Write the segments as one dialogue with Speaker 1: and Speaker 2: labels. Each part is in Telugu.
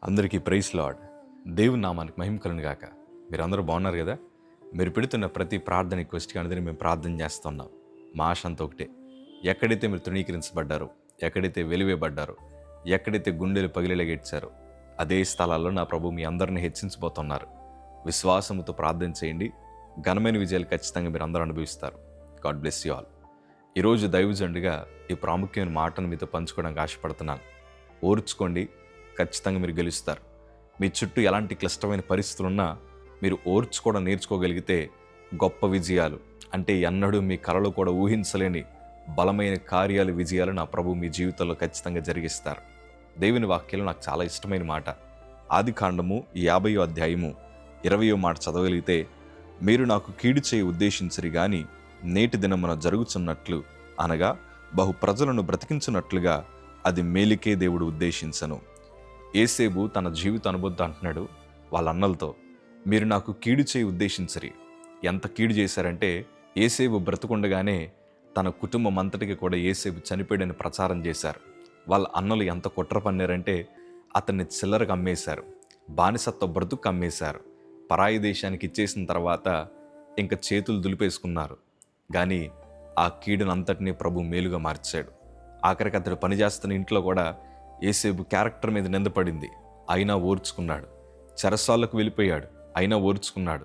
Speaker 1: అందరికీ ప్రైజ్ లార్డ్. దేవుని నామానికి మహిమ కలుగును గాక. మీరందరూ బాగున్నారు కదా? మీరు పెడుతున్న ప్రతి ప్రార్థన రిక్వెస్ట్కి అనేది మేము ప్రార్థన చేస్తున్నాం. మా ఆశ అంతా ఒకటే, ఎక్కడైతే మీరు తృణీకరించబడ్డారో, ఎక్కడైతే వెలివేయబడ్డారో, ఎక్కడైతే గుండెలు పగిలేలాగేడ్చారో అదే స్థలాల్లో నా ప్రభు మీ అందరిని హెచ్చించబోతున్నారు. విశ్వాసముతో ప్రార్థన చేయండి. ఘనమైన విజయాలు ఖచ్చితంగా మీరు అందరూ అనుభవిస్తారు. God bless you all. ఈరోజు దైవజనుడిగా ఈ ప్రాముఖ్యమైన మాటను మీతో పంచుకోవడానికి ఆశపడుతున్నాను. ఓర్చుకోండి, ఖచ్చితంగా మీరు గెలుస్తారు. మీ చుట్టూ ఎలాంటి క్లిష్టమైన పరిస్థితులున్నా మీరు ఓర్చుకోవడం నేర్చుకోగలిగితే గొప్ప విజయాలు, అంటే ఎన్నడూ మీ కలలో కూడా ఊహించలేని బలమైన కార్యాలు, విజయాలు నా ప్రభు మీ జీవితంలో ఖచ్చితంగా జరిగిస్తారు. దేవుని వాక్యంలో నాకు చాలా ఇష్టమైన మాట, ఆదికాండము 50వ అధ్యాయము 20వ మాట చదవగలిగితే, మీరు నాకు కీడు చేయి ఉద్దేశించరు గాని నేటి దినమున జరుగుచున్నట్లు, అనగా బహు ప్రజలను బ్రతికించున్నట్లుగా అది మేలికే దేవుడు ఉద్దేశించను. ఏసేబు తన జీవిత అనుభూతి అంటున్నాడు వాళ్ళ అన్నలతో, మీరు నాకు కీడు చేయి ఉద్దేశించరి. ఎంత కీడు చేశారంటే, ఏసేబు బ్రతుకుండగానే తన కుటుంబం అంతటికి కూడా ఏసేబు చనిపోయాడని ప్రచారం చేశారు. వాళ్ళ అన్నలు ఎంత కుట్ర పన్నారంటే అతన్ని చిల్లరకు అమ్మేశారు, బానిసత్వ బ్రతుకు అమ్మేశారు. పరాయి దేశానికి ఇచ్చేసిన తర్వాత ఇంకా చేతులు దులిపేసుకున్నారు. కానీ ఆ కీడును అంతటినీ ప్రభు మేలుగా మార్చాడు. ఆఖరికి అతడు పనిచేస్తున్న ఇంట్లో కూడా ఏసేబు క్యారెక్టర్ మీద నిందపడింది, అయినా ఓర్చుకున్నాడు. చెరసాలకు వెళ్ళిపోయాడు, అయినా ఓర్చుకున్నాడు.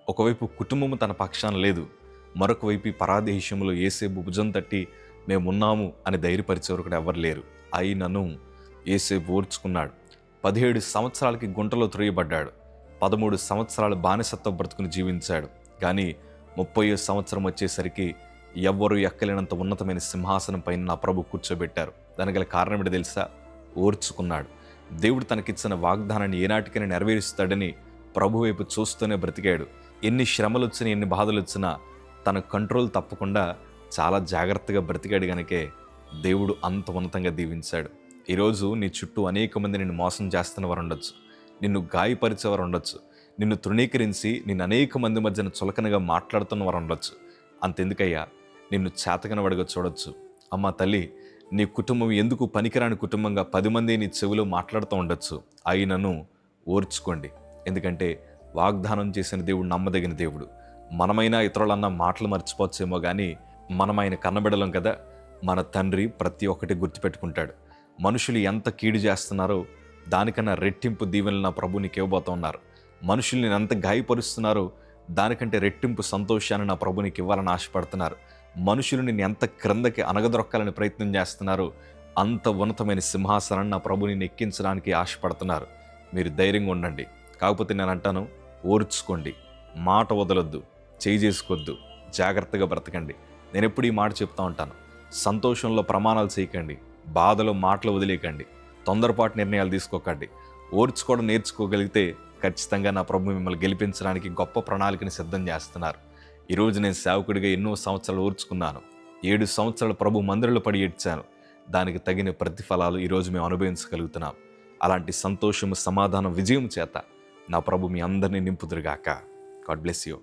Speaker 1: ఒకవైపు కుటుంబము తన పక్షాన లేదు, మరొక వైపు పరాదేశంలో ఏసేబు భుజం తట్టి మేమున్నాము అని ధైర్యపరిచేవారు కూడా ఎవరు లేరు. అయినను ఏసేబు ఓర్చుకున్నాడు. 17 సంవత్సరాలకి గుంటలో త్రోయబడ్డాడు. 13 సంవత్సరాలు బానిసత్వ బ్రతుకుని జీవించాడు. కానీ 30వ సంవత్సరం వచ్చేసరికి ఎవ్వరూ ఎక్కలేనంత ఉన్నతమైన సింహాసనం పైన నా ప్రభు కూర్చోబెట్టారు. దానికి గల కారణం ఏంటో తెలుసా? ఓర్చుకున్నాడు. దేవుడు తనకిచ్చిన వాగ్దానాన్ని ఏనాటికైనా నెరవేరుస్తాడని ప్రభు వైపు చూస్తూనే బ్రతికాడు. ఎన్ని శ్రమలు వచ్చినా, ఎన్ని బాధలు వచ్చినా తన కంట్రోల్ తప్పకుండా చాలా జాగ్రత్తగా బ్రతికాడు. గనకే దేవుడు అంత ఉన్నతంగా దీవించాడు. ఈరోజు నీ చుట్టూ అనేక మంది నిన్ను మోసం చేస్తున్న వారు ఉండొచ్చు, నిన్ను గాయపరిచేవారు ఉండొచ్చు, నిన్ను తృణీకరించి నిన్ను అనేక మంది మధ్యన చులకనగా మాట్లాడుతున్న వారు ఉండొచ్చు. అంతెందుకయ్యా, నిన్ను చేతకనవాడిగా చూడొచ్చు. అమ్మ తల్లి, నీ కుటుంబం ఎందుకు పనికిరాని కుటుంబంగా 10 మంది నీ చెవిలో మాట్లాడుతూ ఉండొచ్చు. అయినను ఓర్చుకోండి. ఎందుకంటే వాగ్దానం చేసిన దేవుడు నమ్మదగిన దేవుడు. మనమైనా ఇతరులన్న మాటలు మర్చిపోవచ్చేమో కానీ మనం ఆయన కన్నబిడలం కదా. మన తండ్రి ప్రతి ఒక్కటి గుర్తుపెట్టుకుంటాడు. మనుషులు ఎంత కీడు చేస్తున్నారో దానికన్నా రెట్టింపు దీవెనలు నా ప్రభు నీకు ఇవ్వబోతున్నారు. మనుషుల్ని ఎంత గాయపరుస్తున్నారో దానికంటే రెట్టింపు సంతోషాన్ని నా ప్రభు నీకు ఇవ్వాలని ఆశపడుతున్నారు. మనుషులు నిన్ను ఎంత క్రిందకి అనగదొక్కాలని ప్రయత్నం చేస్తున్నారో అంత ఉన్నతమైన సింహాసనాన్ని నా ప్రభు నిన్ను ఎక్కించడానికి ఆశపడుతున్నారు. మీరు ధైర్యంగా ఉండండి. కాకపోతే నేను అంటాను, ఓర్చుకోండి, మాట వదలొద్దు, చేయి చేసుకోవద్దు, జాగ్రత్తగా బ్రతకండి. నేను ఎప్పుడు ఈ మాట చెప్తా ఉంటాను, సంతోషంలో ప్రమాణాలు చేయకండి, బాధలో మాటలు వదిలేయకండి, తొందరపాటు నిర్ణయాలు తీసుకోకండి. ఓర్చుకోవడం నేర్చుకోగలిగితే ఖచ్చితంగా నా ప్రభు మిమ్మల్ని గెలిపించడానికి గొప్ప ప్రణాళికని సిద్ధం చేస్తున్నారు. ఈరోజు నేను సేవకుడిగా ఎన్నో సంవత్సరాలు ఓర్చుకున్నాను. 7 సంవత్సరాలు ప్రభు మందిరంలో పడి ఏడ్చాను. దానికి తగిన ప్రతిఫలాలు ఈరోజు మేము అనుభవించగలుగుతున్నాం. అలాంటి సంతోషము, సమాధానం, విజయం చేత నా ప్రభు మీ అందరినీ నింపుదురుగాక. God bless you.